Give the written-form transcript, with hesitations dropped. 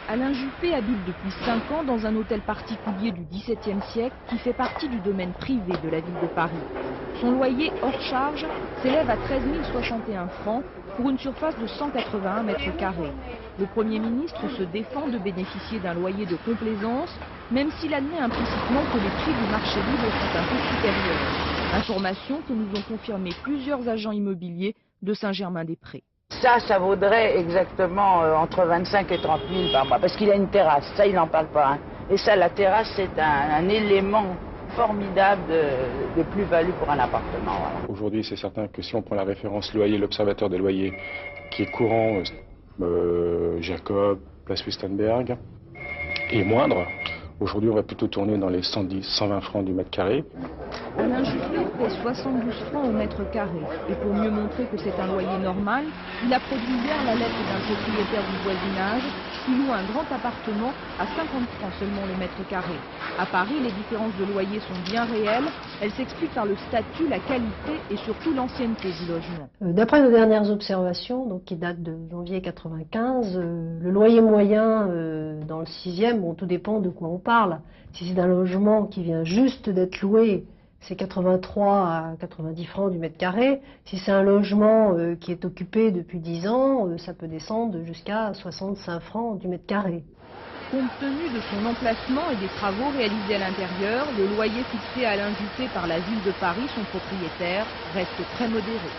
Alain Juppé habite depuis 5 ans dans un hôtel particulier du XVIIe siècle qui fait partie du domaine privé de la ville de Paris. Son loyer hors charge s'élève à 13 061 francs pour une surface de 181 mètres carrés. Le Premier ministre se défend de bénéficier d'un loyer de complaisance, même s'il admet implicitement que les prix du marché libre sont un peu supérieurs. Information que nous ont confirmé plusieurs agents immobiliers de Saint-Germain-des-Prés. Ça vaudrait exactement entre 25 et 30 000 par mois, parce qu'il a une terrasse, ça il n'en parle pas. Hein. Et ça, la terrasse, c'est un élément formidable de plus-value pour un appartement. Voilà. Aujourd'hui, c'est certain que si on prend la référence loyer, l'observateur des loyers, qui est courant, Jacob, place Fustenberg, est moindre. Aujourd'hui, on va plutôt tourner dans les 110, 120 francs du mètre carré. Alain Juppé paie 72 francs au mètre carré. Et pour mieux montrer que c'est un loyer normal, il a produit hier la lettre d'un propriétaire du voisinage qui loue un grand appartement à 50 francs seulement le mètre carré. À Paris, les différences de loyer sont bien réelles. Elles s'expliquent par le statut, la qualité et surtout l'ancienneté du logement. D'après nos dernières observations, donc qui datent de janvier 95, le loyer moyen dans le 6e, bon, tout dépend de quoi on parle. Si c'est d'un logement qui vient juste d'être loué, c'est 83 à 90 francs du mètre carré. Si c'est un logement qui est occupé depuis 10 ans, ça peut descendre jusqu'à 65 francs du mètre carré. Compte tenu de son emplacement et des travaux réalisés à l'intérieur, le loyer fixé à Alain Juppé par la ville de Paris, son propriétaire, reste très modéré.